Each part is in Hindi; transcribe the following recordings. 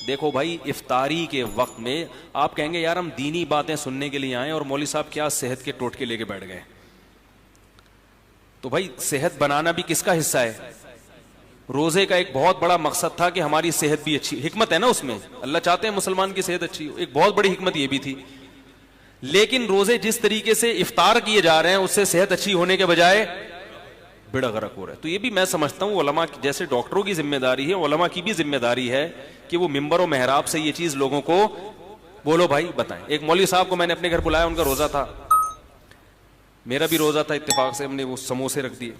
देखो भाई, इफ्तारी के वक्त में आप कहेंगे यार हम दीनी बातें सुनने के लिए आए और मौलवी साहब क्या सेहत के टोटके लेके बैठ गए। तो भाई सेहत बनाना भी किसका हिस्सा है? रोजे का एक बहुत बड़ा मकसद था कि हमारी सेहत भी अच्छी, हिकमत है ना उसमें, अल्लाह चाहते हैं मुसलमान की सेहत अच्छी हो, एक बहुत बड़ी हिकमत ये भी थी। लेकिन रोजे जिस तरीके से इफ्तार किए जा रहे हैं उससे सेहत अच्छी होने के बजाय बेड़ा गर्क हो रहा है। तो ये भी मैं समझता हूं उलमा, जैसे डॉक्टरों की जिम्मेदारी है, उलमा की भी जिम्मेदारी है कि वो मिंबर और मेहराब से ये चीज लोगों को बोलो भाई बताएं। एक मौलवी साहब को मैंने अपने घर बुलाया, उनका रोजा था, मेरा भी रोजा था, इत्तेफाक से हमने वो समोसे रख दिए।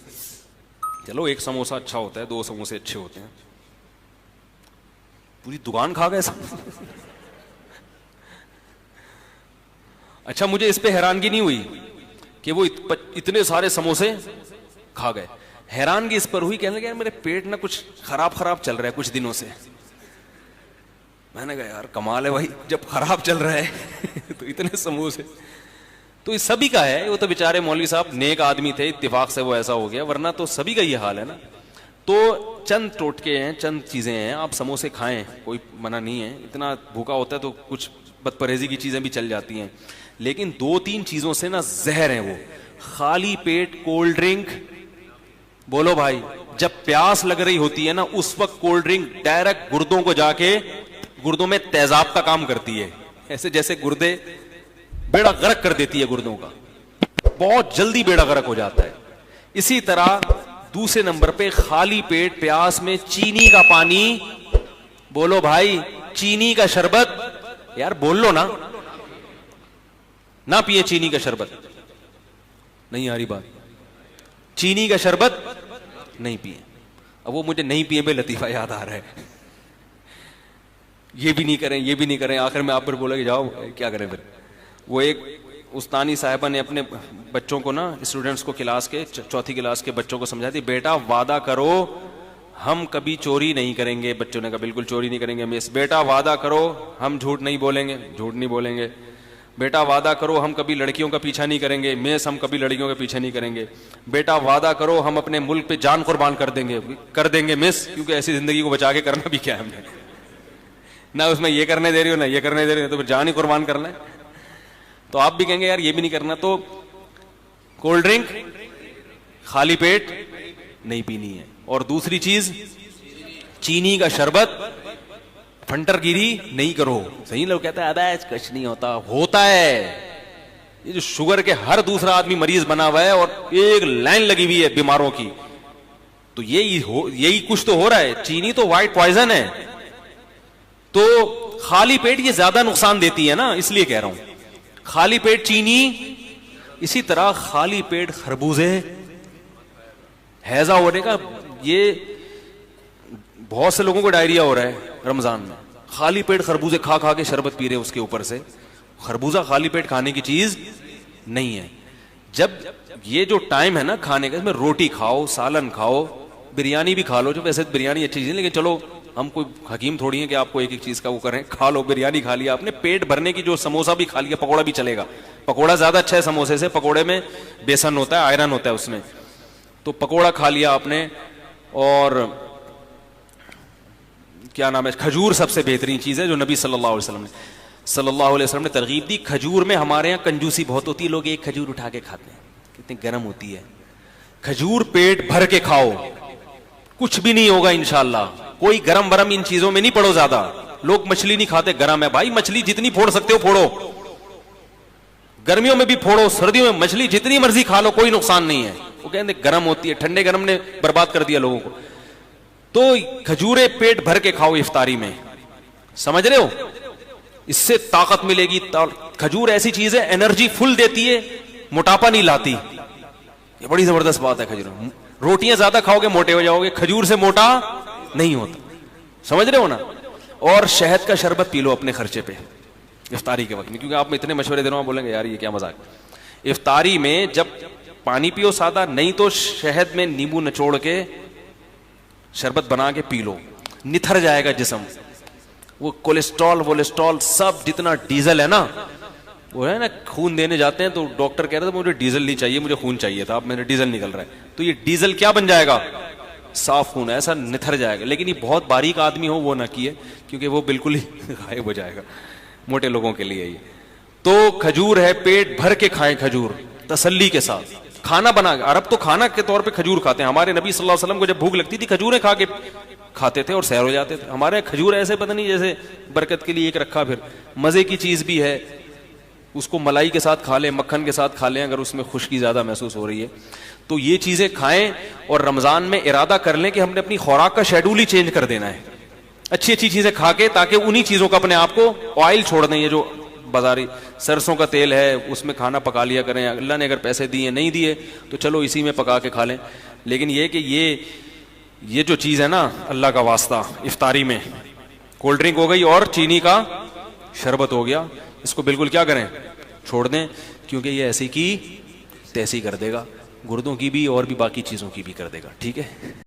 चलो एक समोसा अच्छा होता है, दो समोसे अच्छे होते हैं, पूरी दुकान खा गए सब। अच्छा, मुझे इस पे हैरानगी नहीं हुई कि वो इतने सारे समोसे खा गए, हैरानगी इस पर हुई, कहने लगे यार मेरे पेट ना कुछ खराब चल रहा है कुछ दिनों से। मैंने कहा यार कमाल है भाई, जब खराब चल रहा है तो इतने समोसे। तो ये सभी का है, वो तो बेचारे मौलवी साहब नेक आदमी थे, इत्तेफाक से वो ऐसा हो गया, वरना तो सभी का ये हाल है ना। तो चंद टोटके हैं, चंद चीजें हैं, आप समोसे खाएं, कोई मना नहीं है, इतना भूखा होता है तो कुछ बदपरहेजी की चीजें भी चल जाती हैं, लेकिन दो तीन चीजों से ना जहर है वो। खाली पेट कोल्ड ड्रिंक, बोलो भाई, जब प्यास लग रही होती है ना उस वक्त कोल्ड ड्रिंक डायरेक्ट गुर्दों को जाके गुर्दों में तेजाब का काम करती है, ऐसे जैसे गुर्दे बेड़ा गर्क कर देती है गुर्दों का, बहुत जल्दी बेड़ा गर्क हो जाता है। इसी तरह दूसरे नंबर पे खाली पेट प्यास में चीनी का पानी, बोलो भाई, चीनी का शरबत, यार बोल लो ना पिए चीनी का शरबत, नहीं आ रही बात, चीनी का शरबत नहीं पिए। अब वो मुझे नहीं पिए पे लतीफा याद आ रहा है, ये भी नहीं करें ये भी नहीं करें, आखिर में आप पर बोला कि जाओ क्या करें फिर। वो एक उस्तानी साहिबा ने अपने बच्चों को ना, स्टूडेंट्स को, क्लास के चौथी क्लास के बच्चों को समझा दी, बेटा वादा करो हम कभी चोरी नहीं करेंगे। बच्चों ने कहा बिल्कुल चोरी नहीं करेंगे मिस। बेटा वादा करो हम झूठ नहीं बोलेंगे, झूठ नहीं बोलेंगे। बेटा वादा करो हम कभी लड़कियों का पीछा नहीं करेंगे, मिस हम कभी लड़कियों का पीछा नहीं करेंगे। बेटा वादा करो हम अपने मुल्क पे जान कुर्बान कर देंगे मिस, क्योंकि ऐसी जिंदगी को बचा के करना भी क्या है हमने, ना उसमें ये करने दे रही हो ना ये करने दे रही हो, तो फिर जान ही कुर्बान करना है। तो आप भी कहेंगे यार ये भी नहीं करना, तो कोल्ड ड्रिंक खाली पेट नहीं पीनी है। और दूसरी चीज चीनी का शरबत, फंटरगिरी नहीं करो। सही लोग कहते हैं अबे कुछ नहीं होता है। ये जो शुगर के हर दूसरा आदमी मरीज बना हुआ है और एक लाइन लगी हुई है बीमारों की, तो यही कुछ तो हो रहा है। चीनी तो व्हाइट पॉइजन है, तो खाली पेट ये ज्यादा नुकसान देती है ना, इसलिए कह रहा हूं खाली पेट चीनी। इसी तरह खाली पेट खरबूजे, हैजा होने का, ये बहुत से लोगों को डायरिया हो रहा है रमजान में, खाली पेट खरबूजे खा खा के शरबत पी रहे हैं उसके ऊपर से। खरबूजा खाली पेट खाने की चीज नहीं है। जब ये जो टाइम है ना खाने का, इसमें रोटी खाओ, सालन खाओ, बिरयानी भी खा लो, जो वैसे बिरयानी अच्छी चीज है, लेकिन चलो हम कोई हकीम थोड़ी है कि आपको एक एक चीज का वो करें। खा लो, बिरयानी खा लिया आपने, पेट भरने की, जो समोसा भी खा लिया, पकौड़ा भी चलेगा, पकौड़ा ज्यादा अच्छा है समोसे से, पकौड़े में बेसन होता है, आयरन होता है उसमें, तो पकौड़ा खा लिया आपने। और क्या नाम है, खजूर सबसे बेहतरीन चीज है जो नबी सल्लल्लाहु अलैहि वसल्लम ने तरगीब दी। खजूर में हमारे यहाँ कंजूसी बहुत होती है, लोग एक खजूर उठा के खाते हैं, कितनी गर्म होती है। खजूर पेट भर के खाओ, कुछ भी नहीं होगा इंशाअल्लाह। कोई गरम बरम इन चीजों में नहीं पड़ो ज्यादा। लोग मछली नहीं खाते, गरम है भाई, मछली जितनी फोड़ सकते हो फोड़ो, गर्मियों में भी फोड़ो, सर्दियों में मछली जितनी मर्जी खा लो, कोई नुकसान नहीं है। वो कहते गर्म होती है, ठंडे गरम ने बर्बाद कर दिया लोगों को। तो खजूरे पेट भर के खाओ इफ्तारी में, समझ रहे हो, इससे ताकत मिलेगी। खजूर ऐसी चीज है एनर्जी फुल देती है, मोटापा नहीं लाती, ये बड़ी जबरदस्त बात है। खजूर, रोटियां ज्यादा खाओगे मोटे हो जाओगे, खजूर से मोटा नहीं होता, समझ रहे हो ना। और शहद का शरबत पी लो अपने खर्चे पे इफ्तारी के वक्त में, क्योंकि आप इतने मशवरे दे रहा हूं, बोलेंगे यार ये क्या मजाक। इफ्तारी में जब पानी पियो सादा, नहीं तो शहद में नींबू निचोड़ के शरबत बना के पी लो, निथर जाएगा जिस्म। वो कोलेस्ट्रॉल वोलेस्ट्रॉल सब जितना डीजल है ना, वो है ना, खून देने जाते हैं तो डॉक्टर कह रहे थे मुझे डीजल नहीं चाहिए, मुझे खून चाहिए था, अब मेरा डीजल निकल रहा है, तो ये डीजल क्या बन जाएगा, साफ खून है, ऐसा निथर जाएगा। लेकिन ये बहुत बारीक आदमी हो वो ना किए, क्योंकि वो बिल्कुल ही गायब हो जाएगा। मोटे लोगों के लिए ये तो खजूर है, पेट भर के खाएं खजूर तसल्ली के साथ। खाना बना, अरब तो खाना के तौर पे खजूर खाते हैं। हमारे नबी सल्लल्लाहु अलैहि वसल्लम को जब भूख लगती थी खजूरें खा के खाते थे और सैर हो जाते थे। हमारे खजूर ऐसे पता नहीं जैसे बरकत के लिए एक रखा, फिर मजे की चीज भी है, उसको मलाई के साथ खा लें, मक्खन के साथ खा लें अगर उसमें खुश्की ज्यादा महसूस हो रही है तो ये चीजें खाएं। और रमजान में इरादा कर लें कि हमने अपनी खुराक का शेड्यूल ही चेंज कर देना है, अच्छी अच्छी चीजें खा के, ताकि उन्हीं चीजों का अपने आप को ऑयल छोड़ दें। ये जो बाजारी सरसों का तेल है उसमें खाना पका लिया करें। अल्लाह ने अगर पैसे दिए नहीं दिए तो चलो इसी में पका के खा लें। लेकिन ये कि ये जो चीज है ना, अल्लाह का वास्ता, इफ्तारी में कोल्ड ड्रिंक हो गई और चीनी का शरबत हो गया, इसको बिल्कुल क्या करें, छोड़ दें, क्योंकि ये ऐसी की तैसी कर देगा, गुर्दों की भी और भी बाकी चीजों की भी कर देगा। ठीक है।